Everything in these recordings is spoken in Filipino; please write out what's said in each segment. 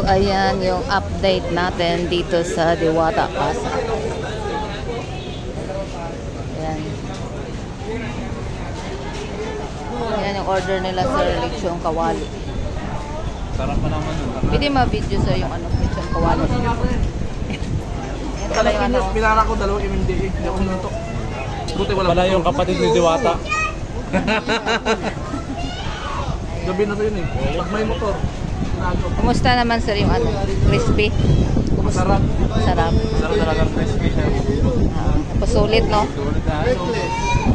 ayan yung update natin dito sa Diwata Plaza. Ayan. Ayan yung order nila sa lechong kawali. Sarap pa naman nun. Pwede ma-video sir yung ano, lechong kawali. Ayan pala yung ano. Pinara ko 2 MMDA. Hindi ako minuto. Buti wala pala yung kapatid ni Diwata. Gabi na to yun eh. Pag may motor. Kumusta naman sir yung ano? Crispy? Masarap. Sarap. Sarap talagang crispy siya. Tapos sulit no? Sulit na.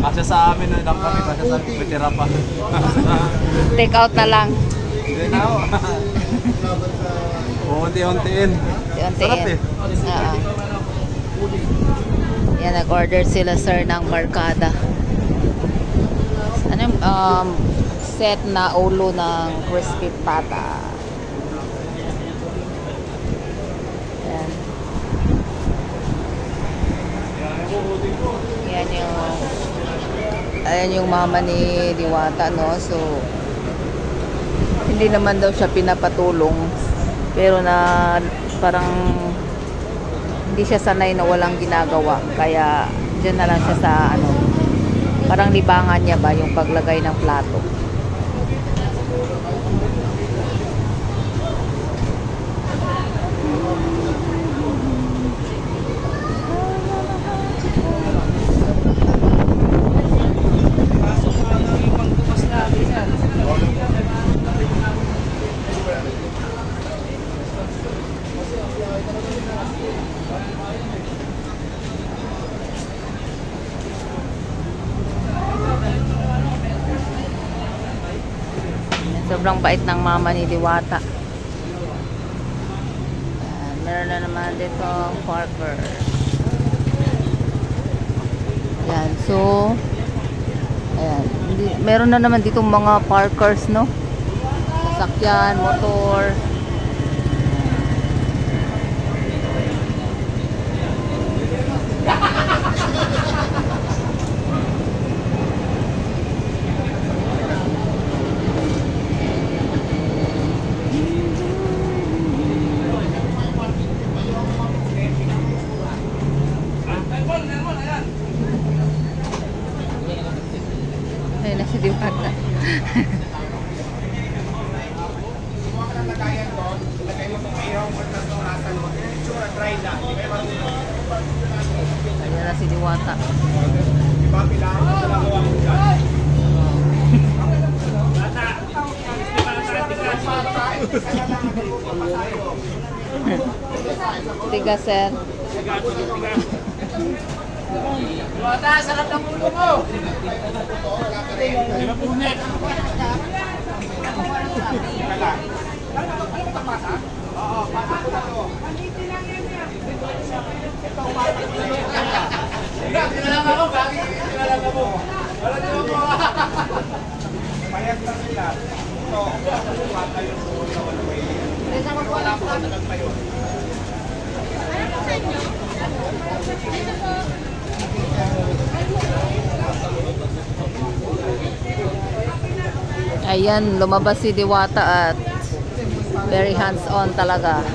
Kasi sa amin na lang kami. Kasi sa amin bitira pa. Take out na lang. Hindi na ako. Unti-untiin. Sarap eh. Yan, nag-order sila sir ng barkada. Ano yung set na ulo ng crispy pata. Yan. Ayan yung mama ni Diwata, no? So hindi naman daw siya pinapatulong, pero na parang hindi siya sanay na walang ginagawa, kaya dyan na lang siya sa ano, parang libangan niya ba yung paglagay ng plato. Sobrang bait ng mama ni Diwata. Meron na naman dito Parker. Ayan, so ayan, meron na naman dito mga parkers, no? Sasakyan, motor. Ayun na si Diwata. Ayun na si Diwata. Tiga sir. Diwata, sarap ng ulo mo! Di ba punit? Oo, pata ko na to. Kinalang ako, bakit kinalang ako? Wala niyo ako. Payag na sila. Ito, pata yung buo na wala may. Wala po ka nagpayo. Ayan, lumabas si Diwata at very hands-on talaga.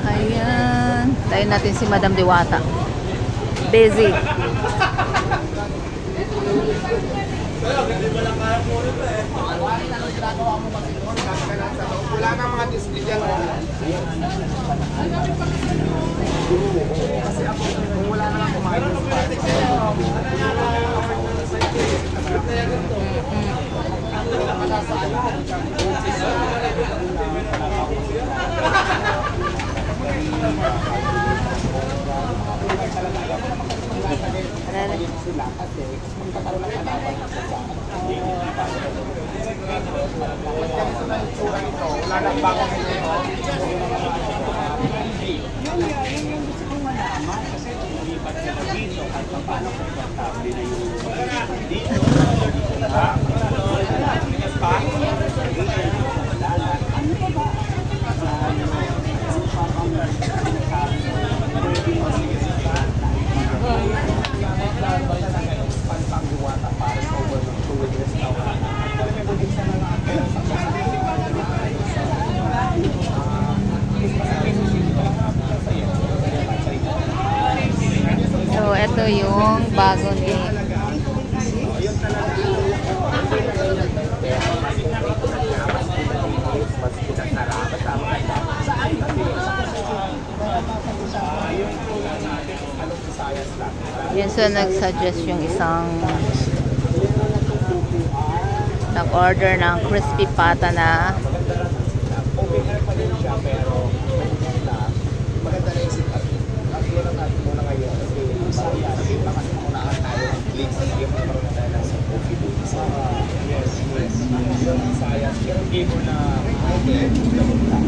Ayan, tayo natin si Madam Diwata. Busy. Wala na mga display dyan. Kasi ako, kung wala na lang kumain. Wala nang bagong kasi lumipat sila dito kahit paano komportable na yung dito. Bigas pa? bago ni Yun talaga. Pero mas mas pinasarap. Saan kasi? Yung program natin, anong Visayas lang. yun so nagsuggest yung isang nag-order ng crispy pata na Okay na pa din siya, pero maganda na yung sit-up. Tatlo lang natin muna ngayon kasi baka kasi muna tayo ng clicks. Hindi mo naman tayo ng sa coffee days. Yes, yes. Yung Visayas, yung game mo na okay.